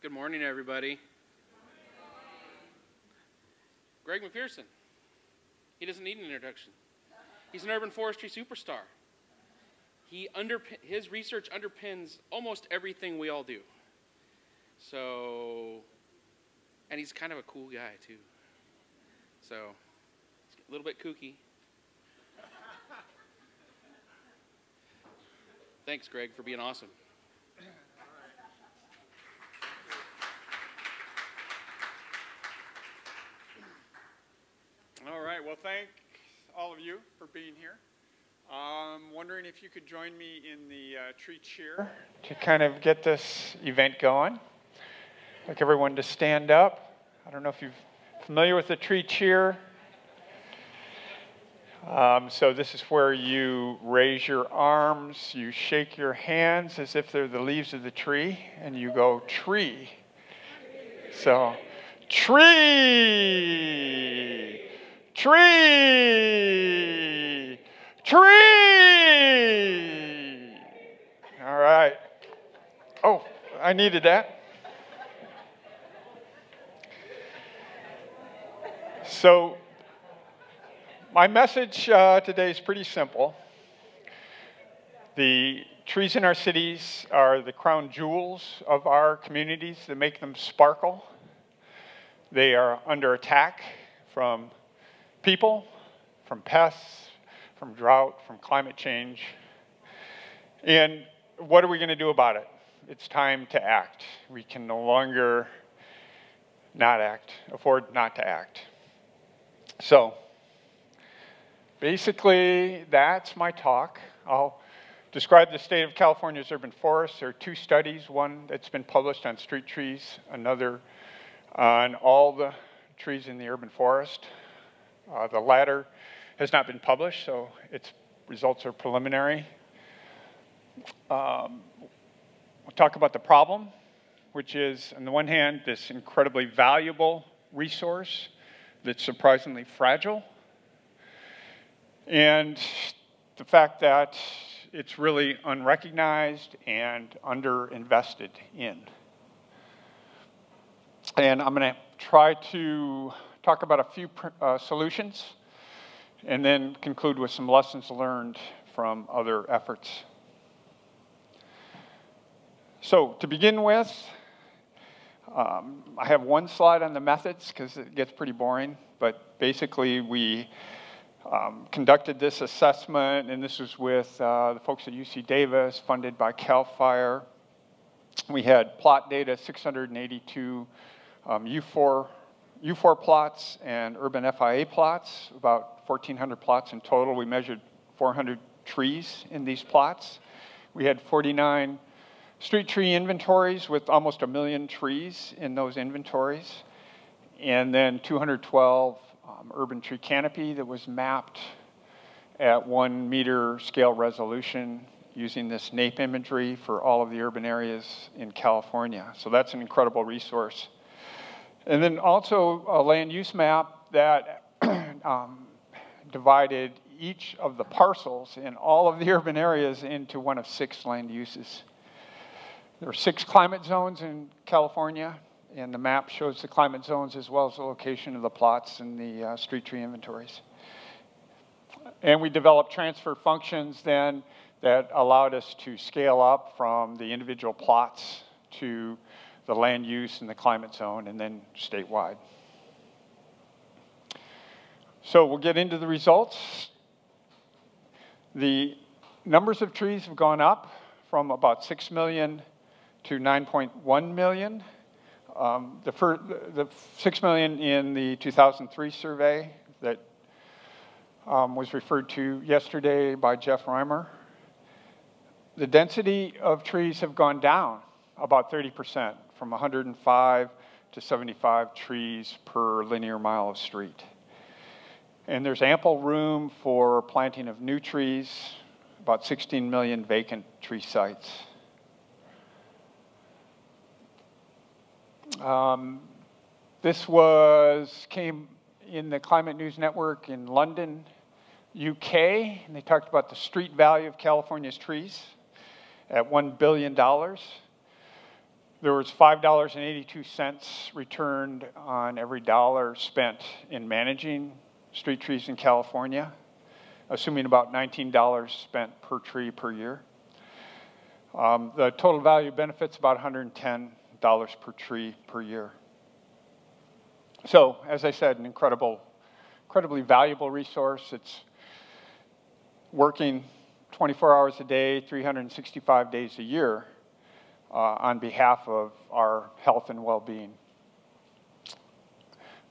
Good morning, everybody. Greg McPherson. He doesn't need an introduction. He's an urban forestry superstar. His research underpins almost everything we all do. So, and he's kind of a cool guy, too. So, a little bit kooky. Thanks, Greg, for being awesome. All right, well, thank all of you for being here. Wondering if you could join me in the tree cheer to kind of get this event going. I'd like everyone to stand up. I don't know if you're familiar with the tree cheer. So this is where you raise your arms, you shake your hands as if they're the leaves of the tree, and you go tree. So, tree! Tree! Tree! All right. Oh, I needed that. So, my message today is pretty simple. The trees in our cities are the crown jewels of our communities that make them sparkle. They are under attack from people, from pests, from drought, from climate change. And what are we going to do about it? It's time to act. We can no longer afford not to act. So, basically, that's my talk. I'll describe the state of California's urban forests. There are two studies, one that's been published on street trees, another on all the trees in the urban forest. The latter has not been published, so its results are preliminary. We'll talk about the problem, which is, on the one hand, this incredibly valuable resource that's surprisingly fragile, and the fact that it's really unrecognized and underinvested in. And I'm going to try to talk about a few solutions and then conclude with some lessons learned from other efforts. So to begin with, I have one slide on the methods because it gets pretty boring, but basically we conducted this assessment, and this was with the folks at UC Davis, funded by CAL FIRE. We had plot data, 682 U4 plots and urban FIA plots, about 1,400 plots in total. We measured 400 trees in these plots. We had 49 street tree inventories with almost 1 million trees in those inventories, and then 212 urban tree canopy that was mapped at 1 meter scale resolution using this NAPE imagery for all of the urban areas in California. So that's an incredible resource. And then also a land use map that divided each of the parcels in all of the urban areas into one of 6 land uses. There are 6 climate zones in California, and the map shows the climate zones as well as the location of the plots and the street tree inventories. And we developed transfer functions then that allowed us to scale up from the individual plots to the land use and the climate zone, and then statewide. So we'll get into the results. The numbers of trees have gone up from about 6 million to 9.1 million. The 6 million in the 2003 survey that was referred to yesterday by Jeff Reimer. The density of trees have gone down about 30%, from 105 to 75 trees per linear mile of street. And there's ample room for planting of new trees, about 16 million vacant tree sites. This came in the Climate News Network in London, UK, and they talked about the street value of California's trees at $1 billion. there was $5.82 returned on every dollar spent in managing street trees in California, assuming about $19 spent per tree per year. The total value benefit's about $110 per tree per year. So, as I said, an incredibly valuable resource. It's working 24 hours a day, 365 days a year on behalf of our health and well-being.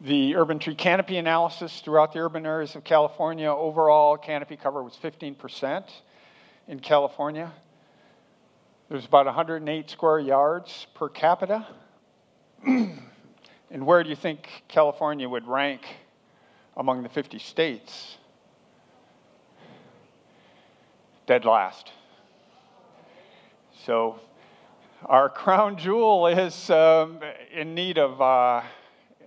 The urban tree canopy analysis throughout the urban areas of California, overall canopy cover was 15% in California. There's about 108 square yards per capita. And where do you think California would rank among the 50 states? Dead last. So our crown jewel is in need of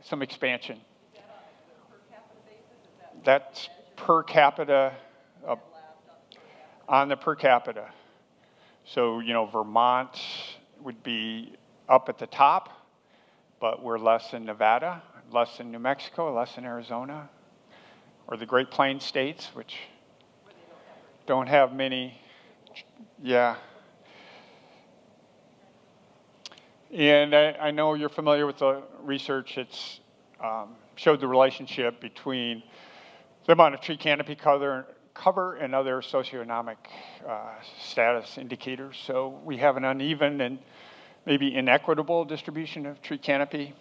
some expansion. Is that on the per capita basis? That's per capita, on the per capita. So, you know, Vermont would be up at the top, but we're less in Nevada, less in New Mexico, less in Arizona, or the Great Plains states, which don't have many, yeah. And I know you're familiar with the research. It's showed the relationship between the amount of tree canopy cover and other socioeconomic status indicators. So we have an uneven and maybe inequitable distribution of tree canopy,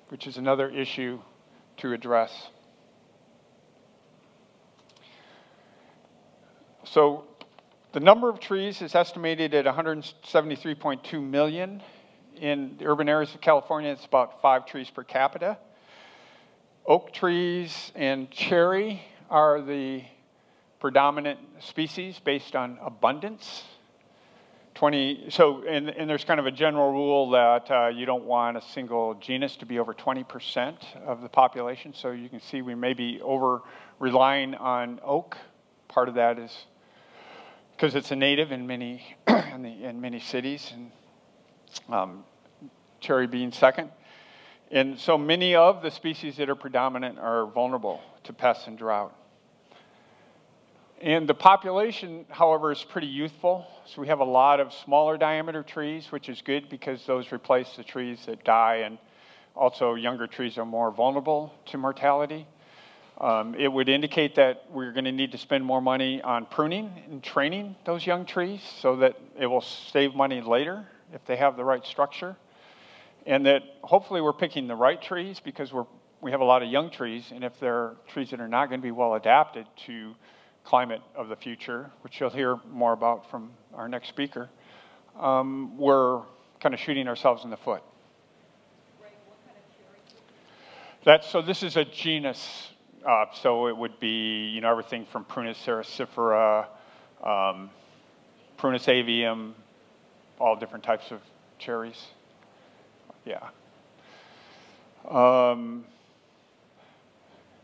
which is another issue to address. So the number of trees is estimated at 173.2 million. In the urban areas of California, it's about 5 trees per capita. Oak trees and cherry are the predominant species based on abundance. And there's kind of a general rule that you don't want a single genus to be over 20% of the population. So you can see we may be over-relying on oak. Part of that is because it's a native in many, in many cities, and cherry being second. And so many of the species that are predominant are vulnerable to pests and drought. And the population, however, is pretty youthful. So we have a lot of smaller diameter trees, which is good because those replace the trees that die, and also younger trees are more vulnerable to mortality. It would indicate that we're going to need to spend more money on pruning and training those young trees so that it will save money later if they have the right structure. And that hopefully we're picking the right trees because we have a lot of young trees, and if they're trees that are not going to be well adapted to climate of the future, which you'll hear more about from our next speaker, we're kind of shooting ourselves in the foot. Right, what kind of cherry? So this is a genus. So it would be, you know, everything from Prunus cercifera, Prunus avium, all different types of cherries. Yeah.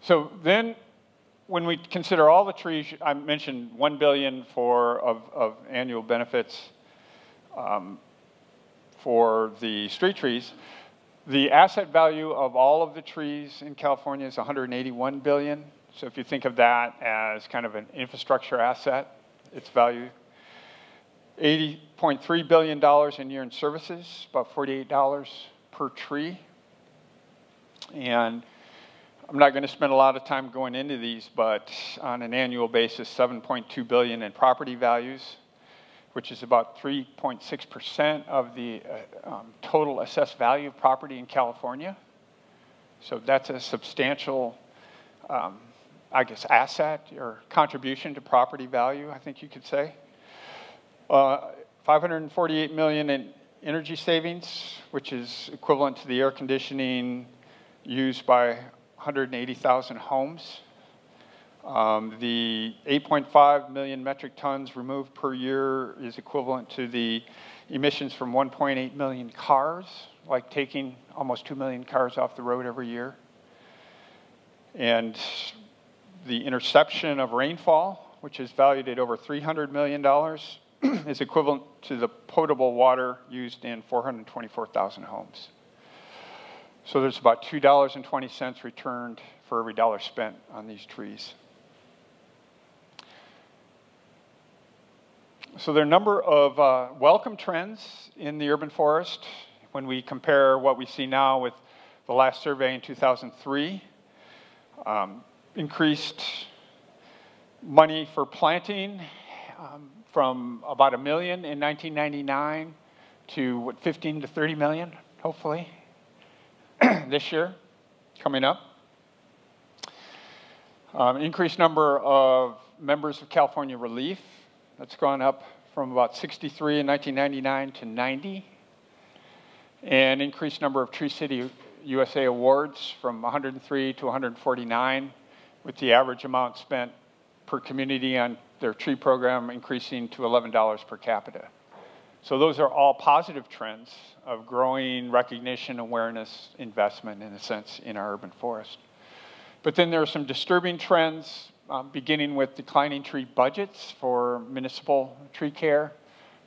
So then, when we consider all the trees, I mentioned $1 billion of annual benefits for the street trees. The asset value of all of the trees in California is $181 billion. So if you think of that as kind of an infrastructure asset, its value, $80.3 billion in year in services, about $48 per tree. And I'm not going to spend a lot of time going into these, but on an annual basis, $7.2 billion in property values, which is about 3.6% of the total assessed value of property in California. So that's a substantial, I guess, asset or contribution to property value, I think you could say. $548 million in energy savings, which is equivalent to the air conditioning used by 180,000 homes. The 8.5 million metric tons removed per year is equivalent to the emissions from 1.8 million cars, like taking almost 2 million cars off the road every year. And the interception of rainfall, which is valued at over $300 million, is equivalent to the potable water used in 424,000 homes. So there's about $2.20 returned for every dollar spent on these trees. So there are a number of welcome trends in the urban forest when we compare what we see now with the last survey in 2003. Increased money for planting from about $1 million in 1999 to 15 to 30 million, hopefully, this year, coming up. Increased number of members of California Relief. That's gone up from about 63 in 1999 to 90. And increased number of Tree City USA awards from 103 to 149, with the average amount spent per community on their tree program increasing to $11 per capita. So those are all positive trends of growing recognition, awareness, investment, in a sense, in our urban forest. But then there are some disturbing trends, beginning with declining tree budgets for municipal tree care,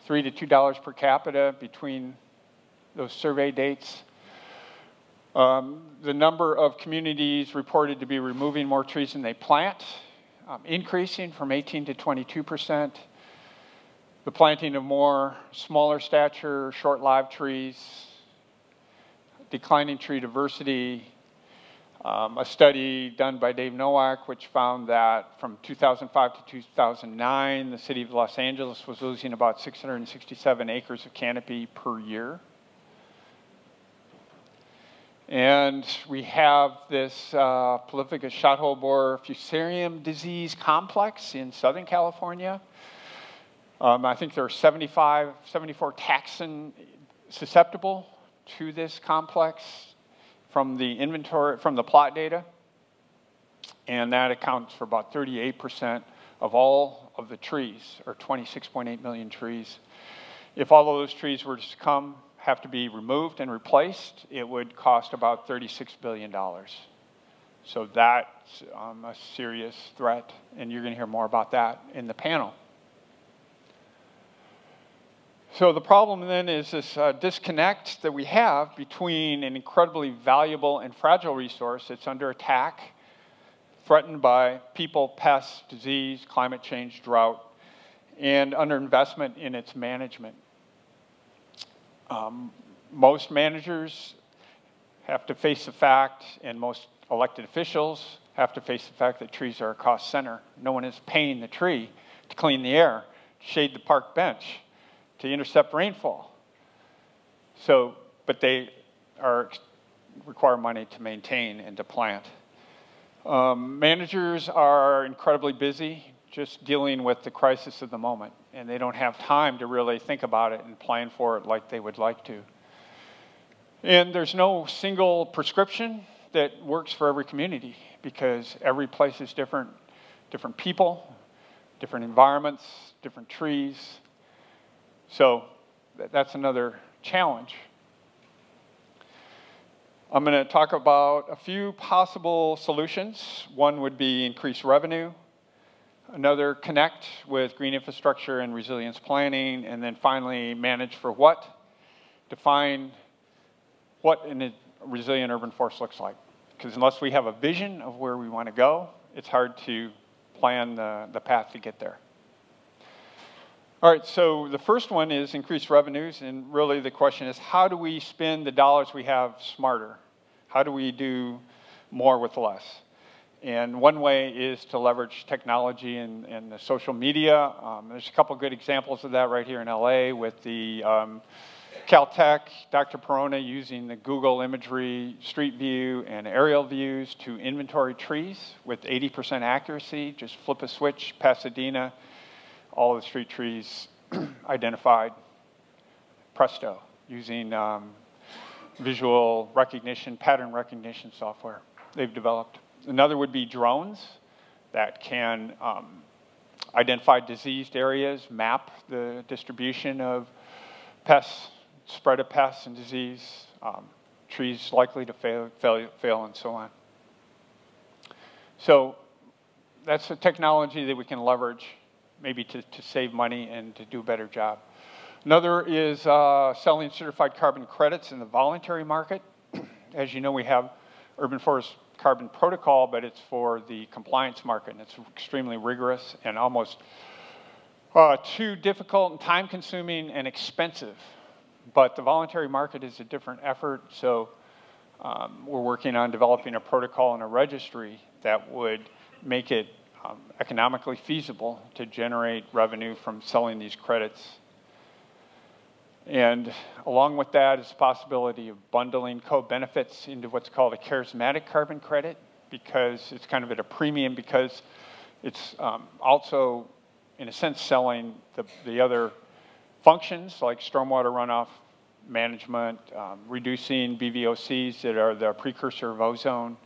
$3 to $2 per capita between those survey dates. The number of communities reported to be removing more trees than they plant, increasing from 18 to 22%. The planting of more smaller stature, short-lived trees, declining tree diversity. A study done by Dave Nowak, which found that from 2005 to 2009, the city of Los Angeles was losing about 667 acres of canopy per year. And we have this prolific shot-hole borer fusarium disease complex in Southern California. I think there are 74 taxon susceptible to this complex from the inventory, from the plot data. And that accounts for about 38% of all of the trees, or 26.8 million trees. If all of those trees were to have to be removed and replaced, it would cost about $36 billion. So that's a serious threat, and you're going to hear more about that in the panel. So the problem then is this disconnect that we have between an incredibly valuable and fragile resource that's under attack, threatened by people, pests, disease, climate change, drought, and underinvestment in its management. Most managers have to face the fact, and most elected officials have to face the fact that trees are a cost center. No one is paying the tree to clean the air, to shade the park bench, to intercept rainfall. So, but they require money to maintain and to plant. Managers are incredibly busy just dealing with the crisis of the moment, and they don't have time to really think about it and plan for it like they would like to. And there's no single prescription that works for every community, because every place is different, different people, different environments, different trees. So that's another challenge. I'm going to talk about a few possible solutions. One would be increased revenue. Another, connect with green infrastructure and resilience planning. And then finally, manage for what? Define what a resilient urban forest looks like. Because unless we have a vision of where we want to go, it's hard to plan the path to get there. All right, so the first one is increased revenues, and really the question is, how do we spend the dollars we have smarter? How do we do more with less? And one way is to leverage technology and the social media. There's a couple good examples of that right here in LA with the Caltech, Dr. Perona using the Google imagery, Street View, and aerial views to inventory trees with 80% accuracy. Just flip a switch, Pasadena, all of the street trees identified, presto, using visual recognition, pattern recognition software they've developed. Another would be drones that can identify diseased areas, map the distribution of pests, spread of pests and disease, trees likely to fail, and so on. So that's a technology that we can leverage maybe to save money and to do a better job. Another is selling certified carbon credits in the voluntary market. As you know, we have Urban Forest Carbon Protocol, but it's for the compliance market, and it's extremely rigorous and almost too difficult and time-consuming and expensive. But the voluntary market is a different effort, so we're working on developing a protocol and a registry that would make it economically feasible to generate revenue from selling these credits. And along with that is the possibility of bundling co-benefits into what's called a charismatic carbon credit, because it's kind of at a premium, because it's also, in a sense, selling the other functions like stormwater runoff management, reducing BVOCs that are the precursor of ozone,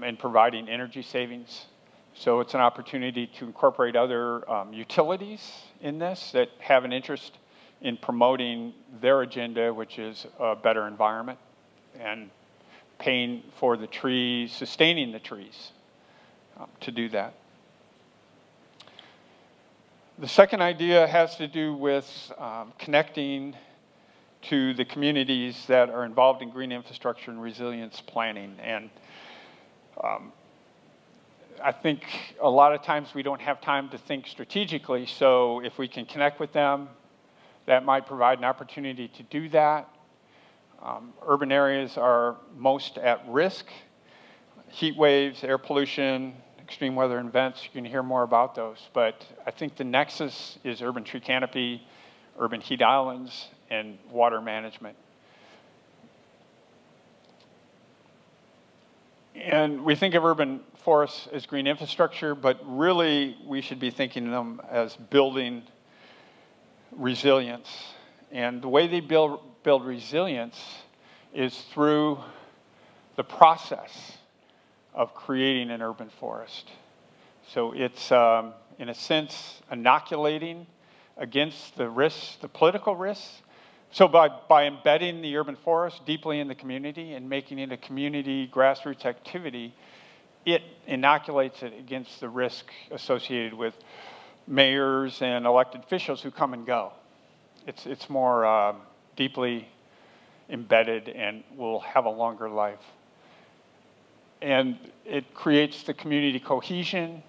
and providing energy savings. So it's an opportunity to incorporate other utilities in this that have an interest in promoting their agenda, which is a better environment, and paying for the trees, sustaining the trees to do that. The second idea has to do with connecting to the communities that are involved in green infrastructure and resilience planning. And I think a lot of times we don't have time to think strategically, so if we can connect with them, that might provide an opportunity to do that. Urban areas are most at risk. Heat waves, air pollution, extreme weather events, you can hear more about those. But I think the nexus is urban tree canopy, urban heat islands, and water management. And we think of urban forests as green infrastructure, but really we should be thinking of them as building resilience. And the way they build resilience is through the process of creating an urban forest. So it's, in a sense, inoculating against the risks, the political risks. So by embedding the urban forest deeply in the community and making it a community grassroots activity, it inoculates it against the risk associated with mayors and elected officials who come and go. It's more deeply embedded and will have a longer life. And it creates the community cohesion.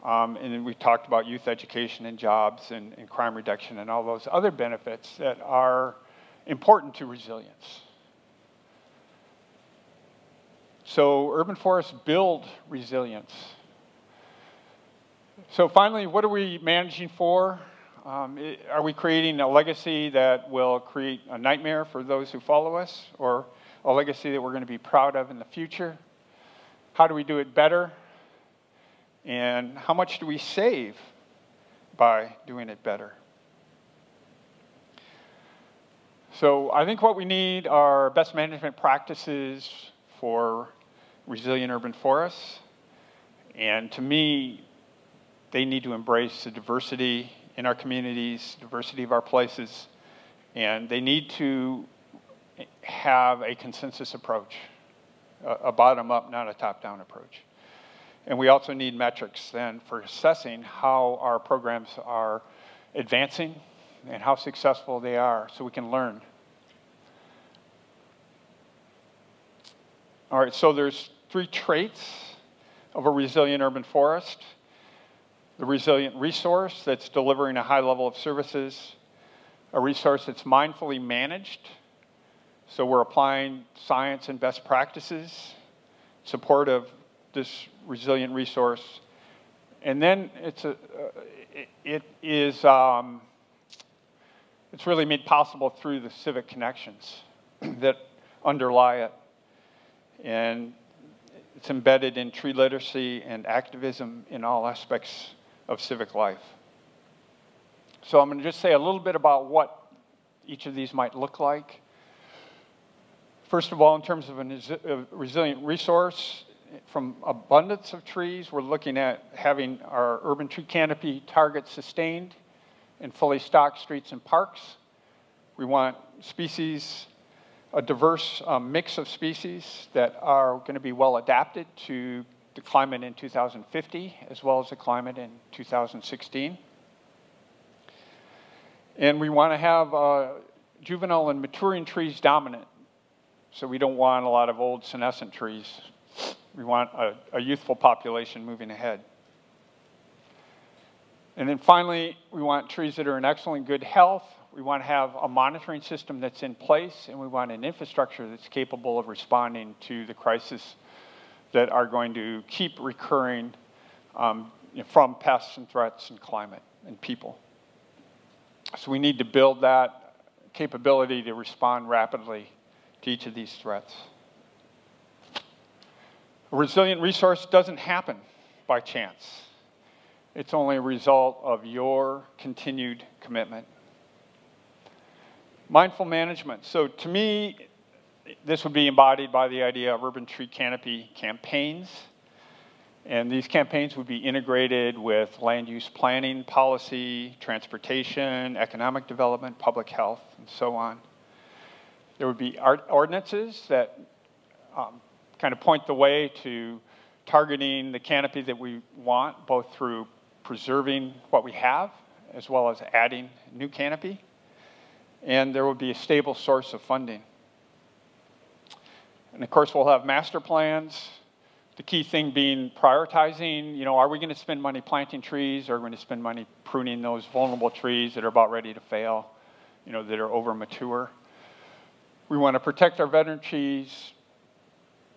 And then we talked about youth education and jobs and crime reduction and all those other benefits that are important to resilience. So urban forests build resilience. So finally, what are we managing for? Are we creating a legacy that will create a nightmare for those who follow us, or a legacy that we're going to be proud of in the future? How do we do it better? And how much do we save by doing it better? So I think what we need are best management practices for resilient urban forests. And to me, they need to embrace the diversity in our communities, diversity of our places, and they need to have a consensus approach, a bottom-up, not a top-down approach. And we also need metrics then for assessing how our programs are advancing and how successful they are, so we can learn. All right, so there's 3 traits of a resilient urban forest. The resilient resource that's delivering a high level of services, a resource that's mindfully managed, so we're applying science and best practices, support of this resilient resource, and then it's really made possible through the civic connections that underlie it, and it's embedded in tree literacy and activism in all aspects of civic life. So I'm going to just say a little bit about what each of these might look like. First of all, in terms of a resilient resource, from abundance of trees, we're looking at having our urban tree canopy targets sustained in fully stocked streets and parks. We want species, a diverse mix of species that are going to be well adapted to the climate in 2050, as well as the climate in 2016. And we want to have juvenile and maturing trees dominant. So we don't want a lot of old senescent trees. We want a youthful population moving ahead. And then finally, we want trees that are in excellent good health. We want to have a monitoring system that's in place, and we want an infrastructure that's capable of responding to the crises that are going to keep recurring from pests and threats and climate and people. So we need to build that capability to respond rapidly to each of these threats. A resilient resource doesn't happen by chance. It's only a result of your continued commitment. Mindful management. So to me, this would be embodied by the idea of urban tree canopy campaigns. And these campaigns would be integrated with land use planning, policy, transportation, economic development, public health, and so on. There would be ordinances that kind of point the way to targeting the canopy that we want, both through preserving what we have, as well as adding new canopy. And there would be a stable source of funding. And of course, we'll have master plans. The key thing being prioritizing, are we going to spend money planting trees, or are we going to spend money pruning those vulnerable trees that are about ready to fail, that are over mature? We want to protect our veteran trees,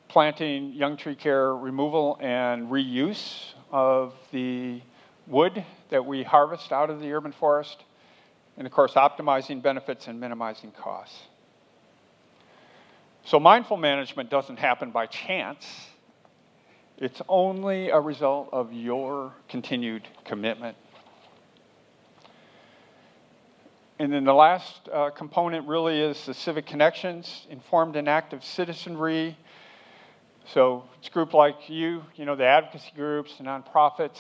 planting, young tree care, removal and reuse of the wood that we harvest out of the urban forest, and of course, optimizing benefits and minimizing costs. So mindful management doesn't happen by chance. It's only a result of your continued commitment. And then the last component really is the Civic Connections, informed and active citizenry. So it's a group like you, the advocacy groups, the nonprofits.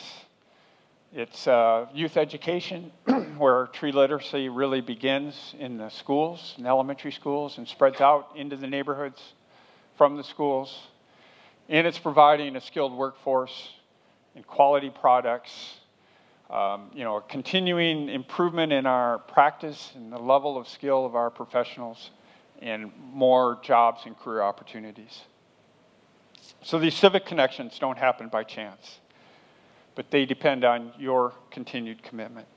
It's youth education, where tree literacy really begins in the schools, in elementary schools, and spreads out into the neighborhoods from the schools. And it's providing a skilled workforce and quality products, a continuing improvement in our practice and the level of skill of our professionals, and more jobs and career opportunities. So these civic connections don't happen by chance, but they depend on your continued commitment.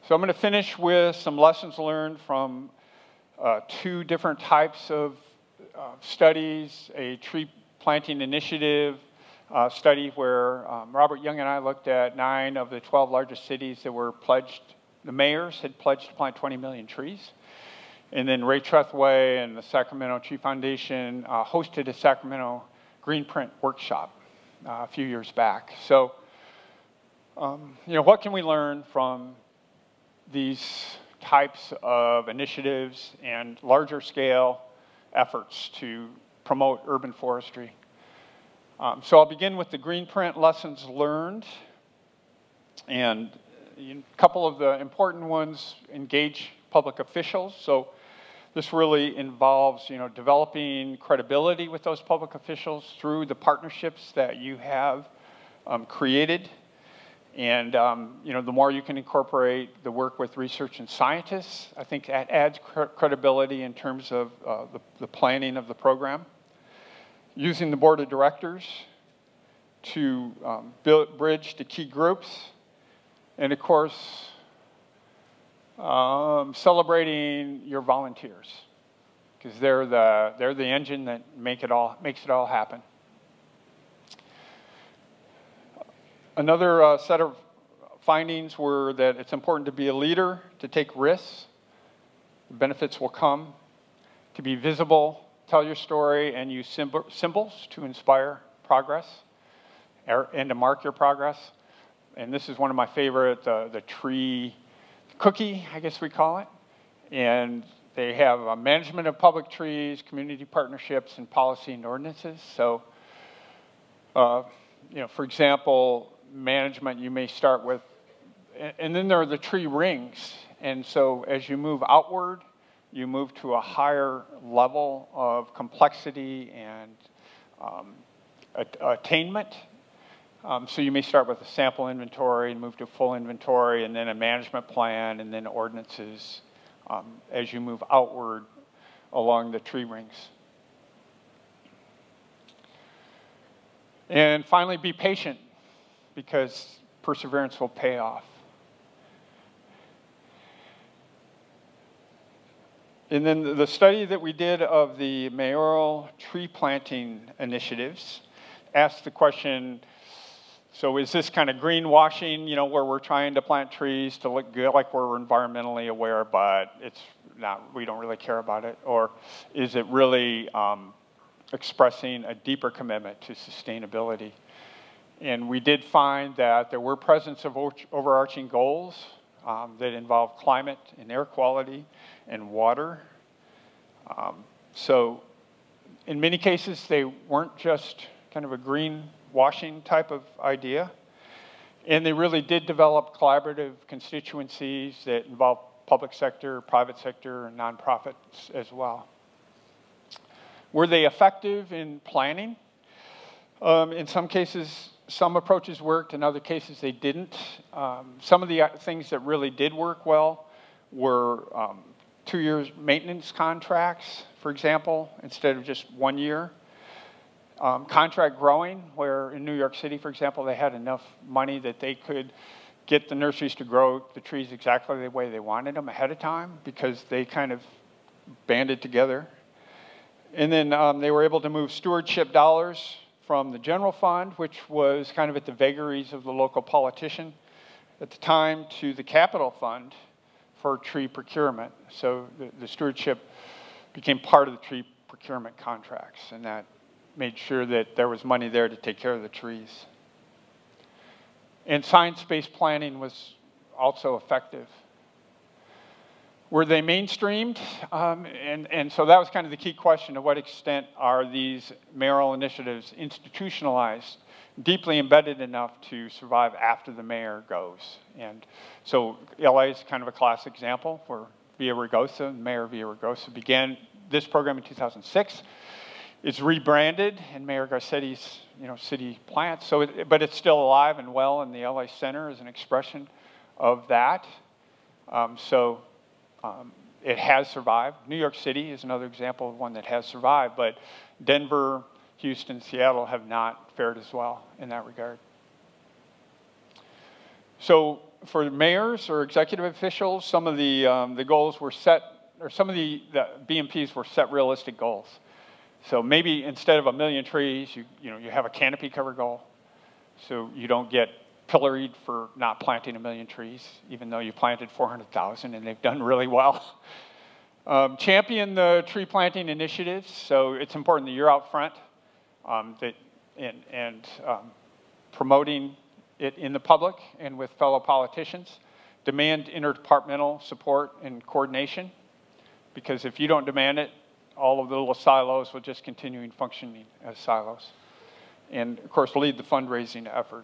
So I'm going to finish with some lessons learned from two different types of studies, a tree planting initiative study where Robert Young and I looked at 9 of the 12 largest cities that were pledged, the mayors had pledged to plant 20 million trees. And then Ray Trethway and the Sacramento Tree Foundation hosted a Sacramento Green Print workshop a few years back. So, what can we learn from these types of initiatives and larger scale efforts to promote urban forestry? So I'll begin with the Green Print lessons learned. And a couple of the important ones: engage public officials. So this really involves, developing credibility with those public officials through the partnerships that you have created. And, the more you can incorporate the work with research and scientists, I think that adds credibility in terms of the planning of the program. Using the board of directors to bridge to key groups. And, of course, celebrating your volunteers, because they're the engine that makes it all happen. Another set of findings were that it's important to be a leader, to take risks. The benefits will come. To be visible, tell your story, and use symbols to inspire progress and to mark your progress. And this is one of my favorite, the tree cookie, I guess we call it. And they have a management of public trees, community partnerships, and policy and ordinances. So, for example, management, you may start with, and then there are the tree rings. And so as you move outward, you move to a higher level of complexity and attainment. So you may start with a sample inventory and move to full inventory, and then a management plan, and then ordinances as you move outward along the tree rings. And finally, be patient, because perseverance will pay off. And then the study that we did of the mayoral tree planting initiatives asked the question, so is this kind of greenwashing, where we're trying to plant trees to look good, like we're environmentally aware, but it's not, we don't really care about it? Or is it really expressing a deeper commitment to sustainability? And we did find that there were presence of overarching goals that involve climate and air quality and water. So in many cases, they weren't just kind of a greenwashing type of idea. And they really did develop collaborative constituencies that involve public sector, private sector, and nonprofits as well. Were they effective in planning? In some cases, some approaches worked. In other cases, they didn't. Some of the things that really did work well were 2 years maintenance contracts, for example, instead of just 1 year. Contract growing, where in New York City, for example, they had enough money that they could get the nurseries to grow the trees exactly the way they wanted them ahead of time, because they kind of banded together. And then they were able to move stewardship dollars from the general fund, which was kind of at the vagaries of the local politician at the time, to the capital fund for tree procurement. So the stewardship became part of the tree procurement contracts, and that made sure that there was money there to take care of the trees. And science-based planning was also effective. Were they mainstreamed? And so that was kind of the key question: to what extent are these mayoral initiatives institutionalized, deeply embedded enough to survive after the mayor goes? And so LA is kind of a classic example, where Villaraigosa, Mayor Villaraigosa, began this program in 2006. It's rebranded, and Mayor Garcetti's city plants. So, but it's still alive and well in the LA Center as an expression of that. It has survived. New York City is another example of one that has survived, but Denver, Houston, Seattle have not fared as well in that regard. So for mayors or executive officials, some of the goals were set, or some of the BMPs were set realistic goals. So maybe instead of 1 million trees, you have a canopy cover goal, so you don't get pilloried for not planting 1 million trees, even though you planted 400,000, and they've done really well. Champion the tree planting initiatives, so it's important that you're out front promoting it in the public and with fellow politicians. Demand interdepartmental support and coordination, because if you don't demand it, all of the little silos will just continue functioning as silos. And of course, lead the fundraising effort.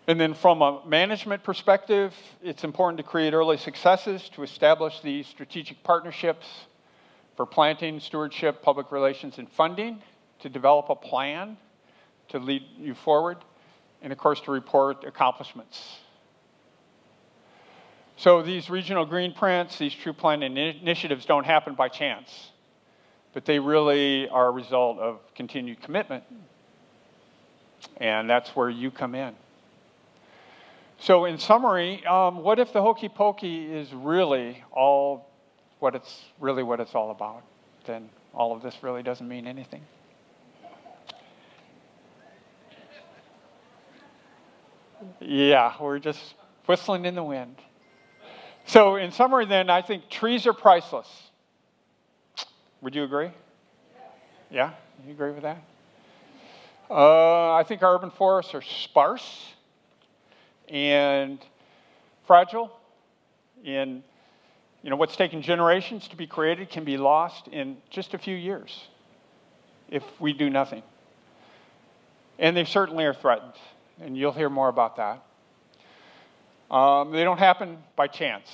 And then from a management perspective, it's important to create early successes, to establish these strategic partnerships for planting, stewardship, public relations, and funding, to develop a plan to lead you forward, and of course to report accomplishments. So these regional green prints, these tree planting initiatives don't happen by chance, but they really are a result of continued commitment. And that's where you come in. So in summary, what if the hokey pokey is really what it's all about? Then all of this really doesn't mean anything. Yeah, we're just whistling in the wind. So in summary then, I think trees are priceless. Would you agree? Yeah, you agree with that? I think our urban forests are sparse and fragile. And what's taken generations to be created can be lost in just a few years if we do nothing. And they certainly are threatened, and you'll hear more about that. They don't happen by chance.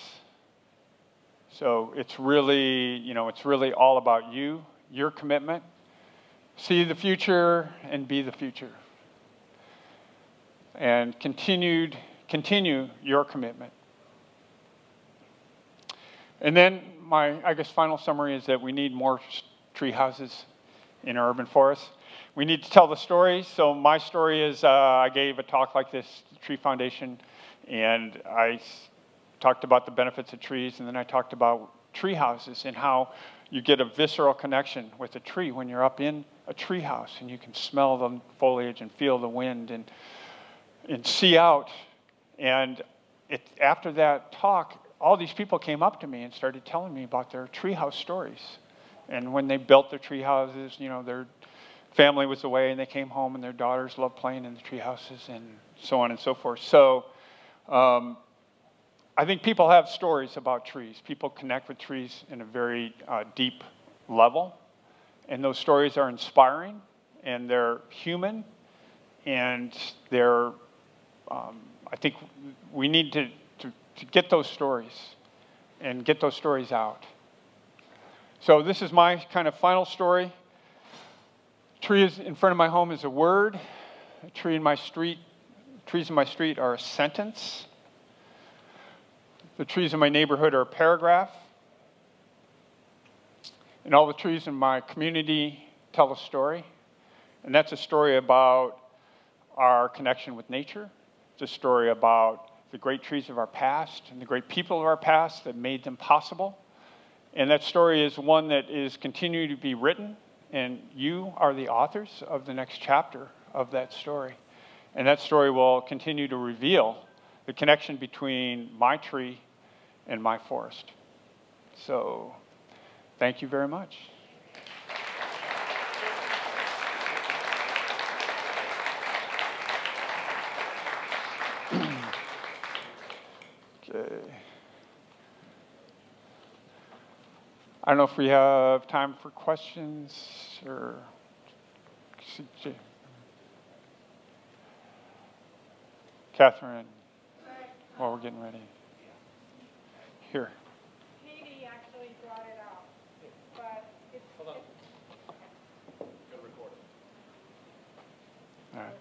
So it's really all about you, your commitment. see the future and be the future. And continue your commitment. And then my, I guess, final summary is that we need more tree houses in our urban forests. We need to tell the stories. So my story is I gave a talk like this, Tree Foundation, and I talked about the benefits of trees, and then I talked about tree houses and how you get a visceral connection with a tree when you're up in a tree house and you can smell the foliage and feel the wind and see out. And after that talk, all these people came up to me and started telling me about their treehouse stories. And when they built their tree houses, you know, their family was away and they came home and their daughters loved playing in the tree houses and so on and so forth. So I think people have stories about trees. People connect with trees in a very deep level. And those stories are inspiring and they're human and they're, I think we need to get those stories and get those stories out. So this is my kind of final story. Trees in front of my home is a word. A tree in my street, trees in my street are a sentence. The trees in my neighborhood are a paragraph. And all the trees in my community tell a story. And that's a story about our connection with nature. It's a story about the great trees of our past and the great people of our past that made them possible. And that story is one that is continuing to be written, and you are the authors of the next chapter of that story. And that story will continue to reveal the connection between my tree and my forest. So, thank you very much. Okay. I don't know if we have time for questions or... Catherine, while we're getting ready. Here. Katie actually brought it up, but it's... Hold on. Go record it. All right.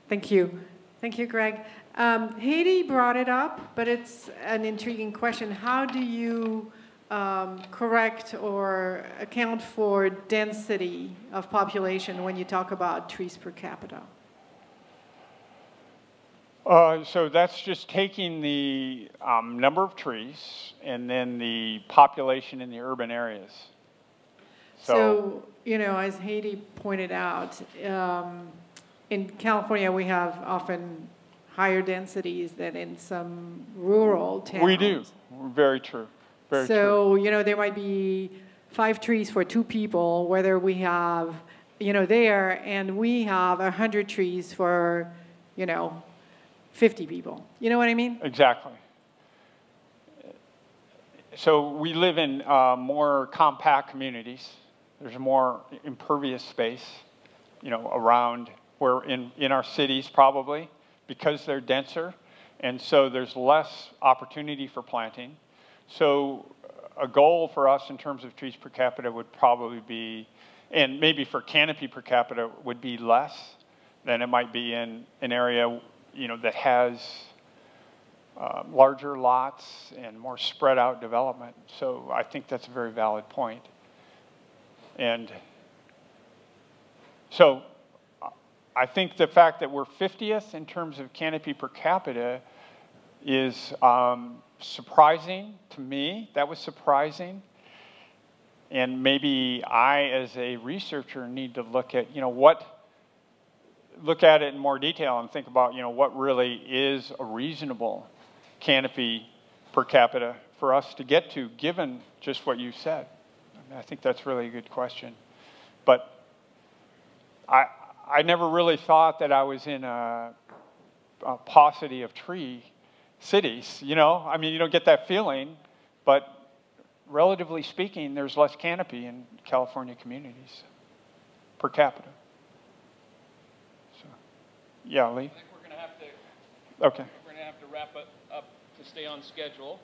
Thank you. Thank you, Greg. Haiti brought it up, but it's an intriguing question. How do you correct or account for density of population when you talk about trees per capita? So that's just taking the number of trees and then the population in the urban areas. So you know, as Haiti pointed out, in California we have often higher densities than in some rural towns. We do. Very true. Very true. So, you know, there might be 5 trees for 2 people, whether we have, you know, there, and we have 100 trees for, you know, 50 people. You know what I mean? Exactly. So we live in more compact communities. There's more impervious space, you know, around where in our cities probably, because they're denser. And so there's less opportunity for planting. So a goal for us in terms of trees per capita would probably be, and maybe for canopy per capita would be less than it might be in an area, you know, that has larger lots and more spread out development. So I think that's a very valid point. And so I think the fact that we're 50th in terms of canopy per capita is surprising to me. That was surprising. And maybe I, as a researcher, need to look at, you know, look at it in more detail and think about, you know, what really is a reasonable canopy per capita for us to get to, given just what you said. I mean, I think that's really a good question. But I never really thought that I was in a paucity of tree cities, you know? I mean, you don't get that feeling, but relatively speaking, there's less canopy in California communities per capita. So, yeah, Lee? I think we're going to have to... Okay. We're going to have to wrap it up to stay on schedule.